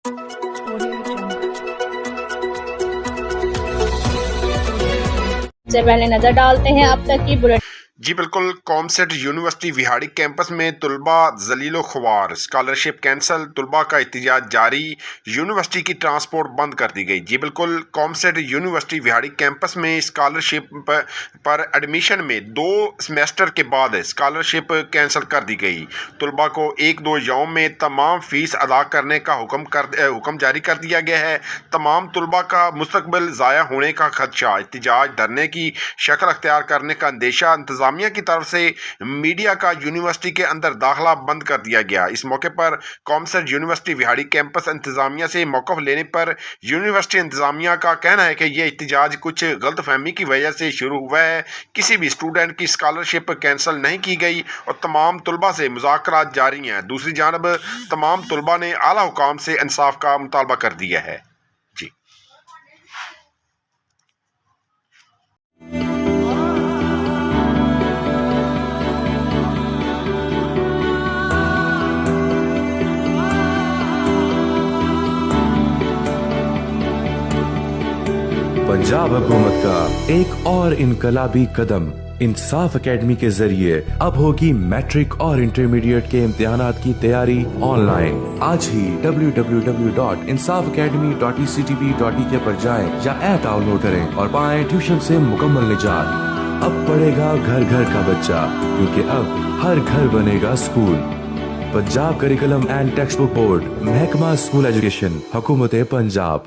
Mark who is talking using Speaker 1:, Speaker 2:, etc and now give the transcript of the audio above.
Speaker 1: سے پہلے نظر ڈالتے ہیں اب تک کی بلٹ۔
Speaker 2: جی بالکل، کامسیٹ یونیورسٹی وہاڑی کیمپس میں طلبہ ذلیل و خوار، اسکالرشپ کینسل، طلبہ کا احتجاج جاری، یونیورسٹی کی ٹرانسپورٹ بند کر دی گئی۔ جی بالکل، کامسیٹ یونیورسٹی وہاڑی کیمپس میں اسکالرشپ پر ایڈمیشن میں 2 سیمسٹر کے بعد اسکالرشپ کینسل کر دی گئی۔ طلبہ کو 1-2 یوم میں تمام فیس ادا کرنے کا حکم جاری کر دیا گیا ہے۔ تمام طلبہ کا مستقبل ضائع ہونے کا خدشہ، احتجاج دھرنے کی شکل اختیار کرنے کا اندیشہ، انتظامیہ کی طرف سے میڈیا کا یونیورسٹی کے اندر داخلہ بند کر دیا گیا۔ اس موقع پر کامسیٹ یونیورسٹی وہاڑی کیمپس انتظامیہ سے موقف لینے پر یونیورسٹی انتظامیہ کا کہنا ہے کہ یہ احتجاج کچھ غلط فہمی کی وجہ سے شروع ہوا ہے۔ کسی بھی اسٹوڈنٹ کی اسکالرشپ کینسل نہیں کی گئی اور تمام طلبہ سے مذاکرات جاری ہیں۔ دوسری جانب تمام طلبہ نے اعلیٰ حکام سے انصاف کا مطالبہ کر دیا ہے۔ جی
Speaker 3: پنجاب حکومت کا ایک اور انقلابی قدم انصاف اکیڈمی کے ذریعے اب ہوگی میٹرک اور انٹرمیڈیٹ کے امتحانات کی تیاری آن لائن۔ آج ہی www.insafacademy.ectb.ek پر جائیں یا ایپ ڈاؤن لوڈ کریں اور پائیں ٹیوشن سے مکمل نجات۔ اب پڑھے گا گھر گھر کا بچہ، کیونکہ اب ہر گھر بنے گا school. Punjab curriculum and text book board, محکمہ اسکول ایجوکیشن، حکومت پنجاب۔